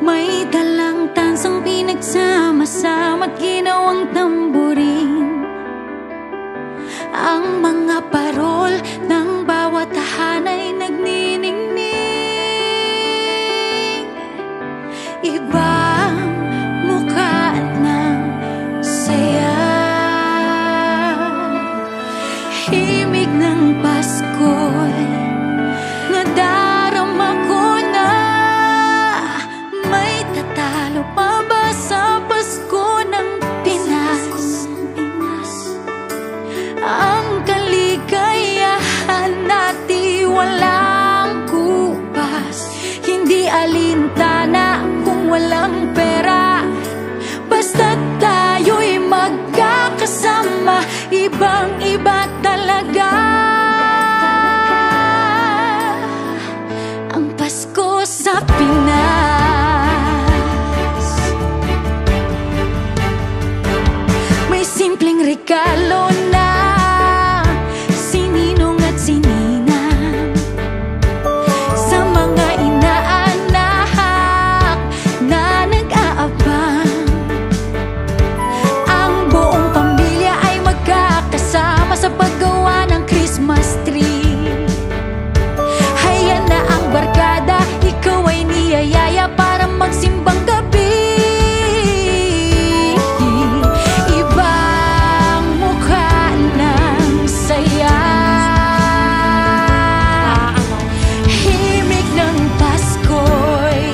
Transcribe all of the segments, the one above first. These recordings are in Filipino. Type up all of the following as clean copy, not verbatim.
May dalang tansang pinagsama-sama't ginawang tamburin. Ang mga parol ng bawat tahanay nagniningning. Ibang mukha ng saya, himig ng Pasko'y nadarama ko na. May tatalo pa ba sa Pasko ng Pinas? Ang kaligayahan natin walang kupas, hindi alintana kung walang pera. Basta tayo'y magkakasama, ibang-iba talaga ang Pasko sa Pinas. May simpleng regalo na sininong at sininang sa mga inaanak na nag-aabang. Ang buong pamilya ay magkakasama sa paggawa ng Christmas tree. Hayan na ang barkada, ikaw ay niyayaya para magsimbang gabi. Ibang mukha ng saya, himig ng Pasko'y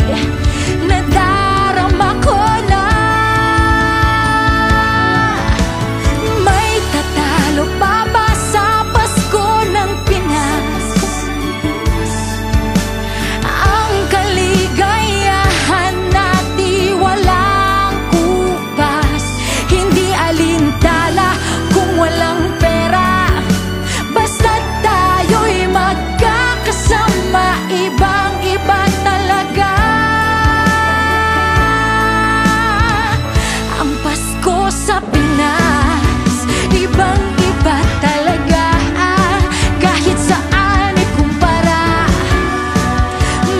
nadarama ko na. May tatalo pa ba sa Pasko ng Pinas? Ang kaligayahan natin walang kupas, hindi alintala kung walang pera. Basta tayo'y magkakasama, ibang-iba talaga ang Pasko sa Pinas. Ibang-iba talaga, kahit saan ikumpara.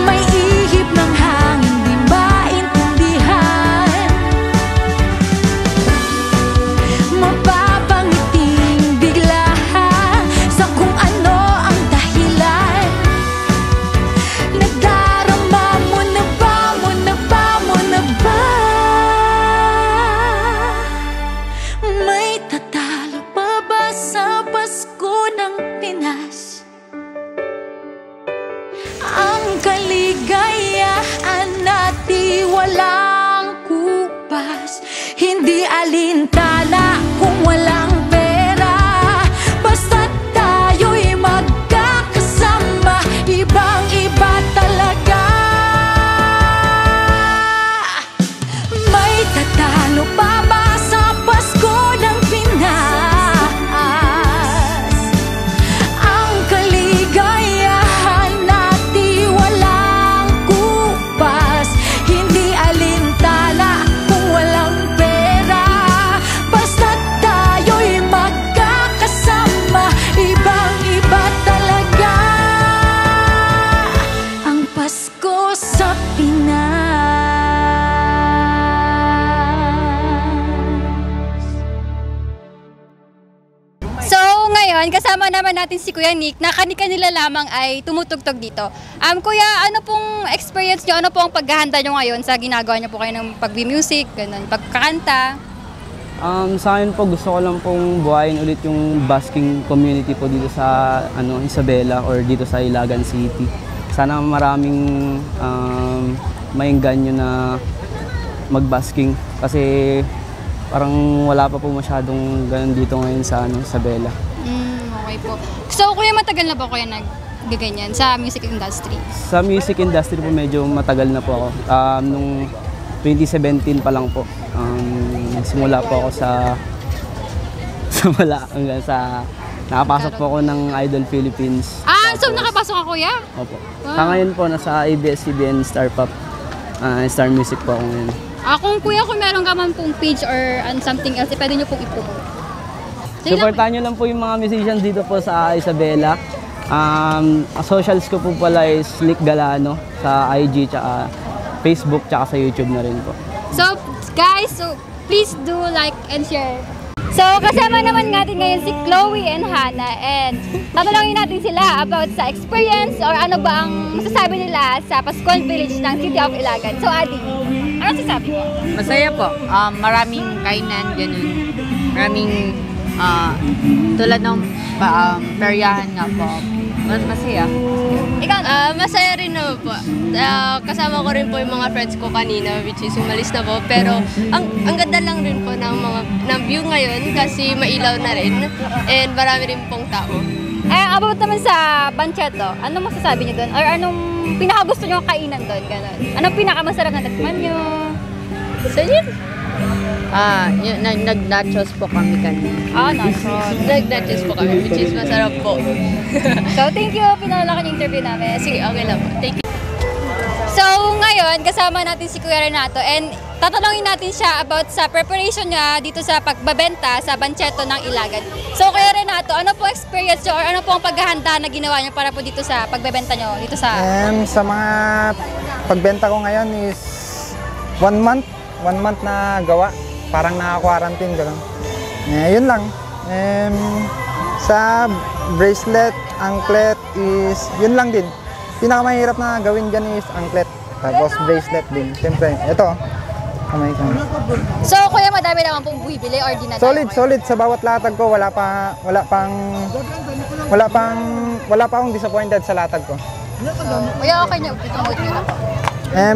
May ihip ng hangin, di maintindihan. Mapapangiting bigla sa kung ano ang dahilan. Nadarama mo na ba, mo na ba, mo na ba? May tatalo pa ba sa Pasko ng Pinas? Ang kaligayahan natin walang kupas, hindi alintana kung walang pera. Basta tayo'y magkakasama, ibang-iba talaga. May tatalo pa ba sa Pasko ng Pinas? Ang kaligayahan natin walang kupas, hindi alintana kung walang pera. Basta tayo'y magkakasama, ibang-iba talaga ang Pasko sa Pinas. So, ngayon, kasama naman natin si Kuya Nick na kani-kanila lamang ay tumutugtog dito. Kuya, ano pong experience nyo? Ano pong paghahanda nyo ngayon sa ginagawa nyo po kayo ng pag-music, ganun, pagkakanta? Sa akin po, gusto ko lang pong buhayin ulit yung basking community po dito sa Isabela or dito sa Ilagan City. Sana maraming maingganyo na mag-basking kasi parang wala pa po masyadong ganun dito ngayon sa Isabela. Okay po. So, Kuya, matagal na po kuya naggaganyan sa music industry? Sa music industry po medyo matagal na po ako. Nung 2017 pa lang po. Simula po ako sa wala hanggang sa nakapasok po ako ng Idol Philippines. So nakapasok ka, Kuya? Opo. Sa ngayon po, nasa ABS-CBN Star Pop, Star Music po ako ngayon. Kung Kuya, kung meron ka man pong page or something else, pwede nyo pong i-promote. Supportahan nyo lang po yung mga musicians dito po sa Isabela. Socials ko po pala is Nick Galano sa IG tsaka Facebook tsaka sa YouTube na rin po. So, guys, please do like and share. So, kasama naman natin ngayon si Chloe and Hannah and tatanungin natin sila about sa experience or ano ba ang masasabi nila sa Pascual Village ng City of Ilagan. So, Adi, ano sasabi mo? Masaya po. Maraming kainan, ganun. Maraming tulad ng peryahan nga po. Masaya. Ikaw, Masaya rin naman po. Kasama ko rin po yung mga friends ko kanina, which is umalis na po. Pero ang ganda lang rin po ng view ngayon kasi mailaw na rin. And marami rin pong tao. about naman sa Banchetto, ano masasabi niyo doon? Or anong pinakagusto niyo kainan doon? Ganun. Anong pinakamasarap na tikman niyo? So yun. Nag-nachos po kami kanina. Nachos. Nag-nachos po kami, which is masarap po. So, thank you. Pinalaki yung interview namin. Sige, okay lang po. Thank you. So, ngayon, kasama natin si Kuya Renato and tatanungin natin siya about sa preparation niya dito sa pagbabenta sa Banchetto ng Ilagan. So, Kuya Renato, ano po experience niyo or ano po ang paghahanda na ginawa niyo para po dito sa pagbebenta niyo dito sa... Sa mga pagbenta ko ngayon is 1 month. 1 month na gawa. Parang naka-quarantine gano'n. Yun lang. Sa bracelet, anklet is yun lang din. Pinakamahirap na gawin dyan is anklet. Tapos bracelet din. Siyempre, ito. Kamay ko. So, Kuya, madami naman pong bibili or di na tayo? Solid sa bawat latag ko. Wala pa akong disappointed sa latag ko. So, Kuya, okay niyo. Promote niyo na po.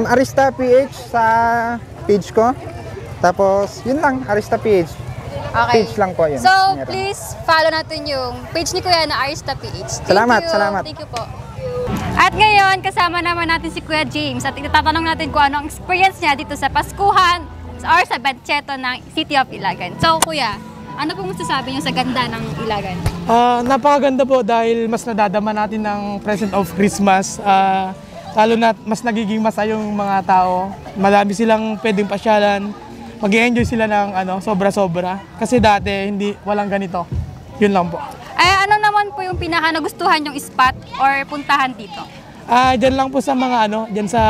Arista PH sa page ko. Tapos, yun lang, Arista PH. Okay. Page lang po yun. So, Meron. please follow natin yung page ni Kuya na Arista PH. Salamat. Thank you po. At ngayon, kasama naman natin si Kuya James at itatanong natin kung ano ang experience niya dito sa Paskuhan or sa Banchetto ng City of Ilagan. So, Kuya, ano pong masasabi niyo sa ganda ng Ilagan? Napakaganda po dahil mas nadadama natin ng present of Christmas. Lalo na mas nagiging masaya yung mga tao. Marami silang pwedeng pasyalan. Mag-i-enjoy sila ng sobra-sobra. Kasi dati walang ganito. Yun lang po. Ano naman po yung pinaka nagustuhan yung spot or puntahan dito? Diyan lang po sa mga diyan sa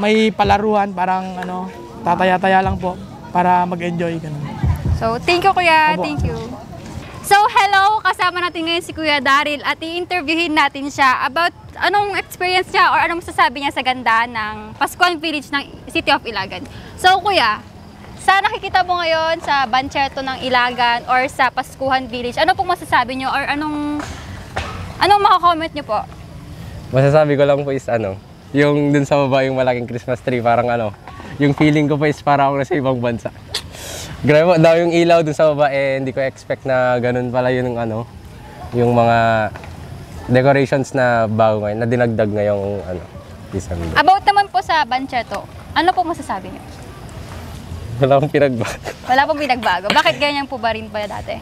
may palaruhan, parang tataya-taya lang po para mag-enjoy ganun. So, thank you Kuya, Opo. thank you. So, hello, kasama natin ngayon si Kuya Daryl at i-interviewin natin siya about anong experience niya or anong masasabi niya sa ganda ng Pascual Village ng City of Ilagan. So, Kuya, sa nakikita mo ngayon sa Banchetto ng Ilagan or sa Pascuhan Village, ano pong masasabi niyo or anong makakomment niyo po? Masasabi ko lang po is yung dun sa baba yung malaking Christmas tree, parang yung feeling ko po is parang ako nasa ibang bansa. Grabe po daw yung ilaw dun sa baba hindi ko expect na ganun pala yung yung mga decorations na bago ngayon, na dinagdag ngayong December. About naman po sa Banchetto, ano pong masasabi niyo? Wala akong pinagbago. Wala pong pinagbago. Bakit ganyan po ba rin pa dati?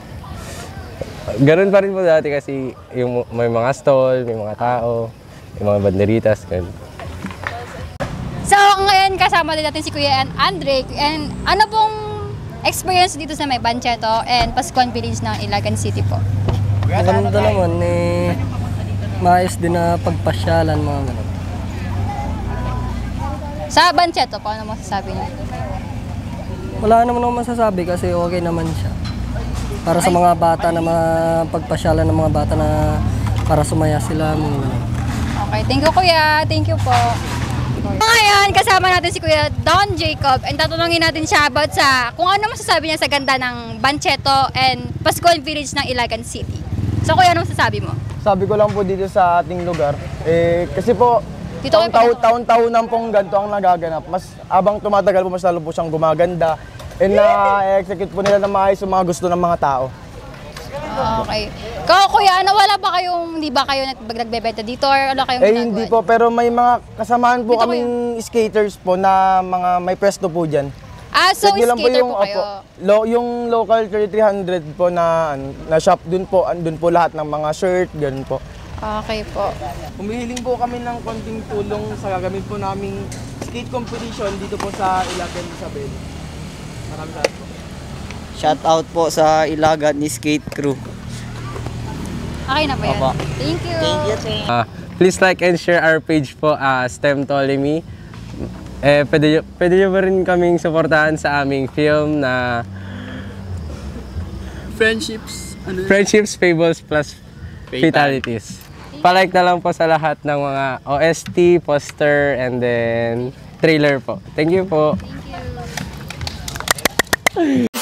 Ganun pa rin po dati kasi yung may mga stall, may mga tao, may mga banderitas, ganun. So, ngayon kasama din natin si Kuya Andre. And ano pong experience dito sa may Banchetto and Pascual Village ng Ilagan City po? Maganda naman, maayos din na pagpasyalan mga ganun. Sa Banchetto po, ano masasabi niyo? Wala naman akong masasabi kasi okay naman siya. Para sa mga bata na pagpasyalan ng mga bata na para sumaya sila. Mga ganun. Okay, thank you Kuya. Thank you po. Ngayon, kasama natin si Kuya Don Jacob and tatanungin natin siya about sa kung ano masasabi niya sa ganda ng Banchetto and Pascual Village ng Ilagan City. So Kuya, ano masasabi mo? Sabi ko lang po dito sa ating lugar, kasi po, Dito kayo taon-taon nang pong ganito ang nagaganap. Mas abang tumatagal po, mas lalo po siyang gumaganda. And na-execute po nila na maayos yung mga gusto ng mga tao. Okay. Kuya, wala ba kayong, hindi ba kayo nagbebenta dito or wala kayong ginagawa? Hindi po, pero may mga kasamaan po Dito kaming skaters po na mga may pwesto po dyan. So Check nyo lang skater po kayo? Yung local 3300 po na shop, dun po lahat ng mga shirt, ganun po. Okay po. Humihiling po kami ng konting tulong sa gagamit po naming skate competition dito po sa Ilagan Isabel. Maraming salamat po. Shout out po sa Ilagan ni Skate Crew. Okay na ba yan? Opo. Thank you. Thank you, sir. Please like and share our page po, STEM Ptolemy. Pwede nyo ba rin kaming suportahan sa aming film na Friendships, Fables plus Fatalities. Palike na lang po sa lahat ng mga OST, poster, and then trailer po. Thank you po. Thank you.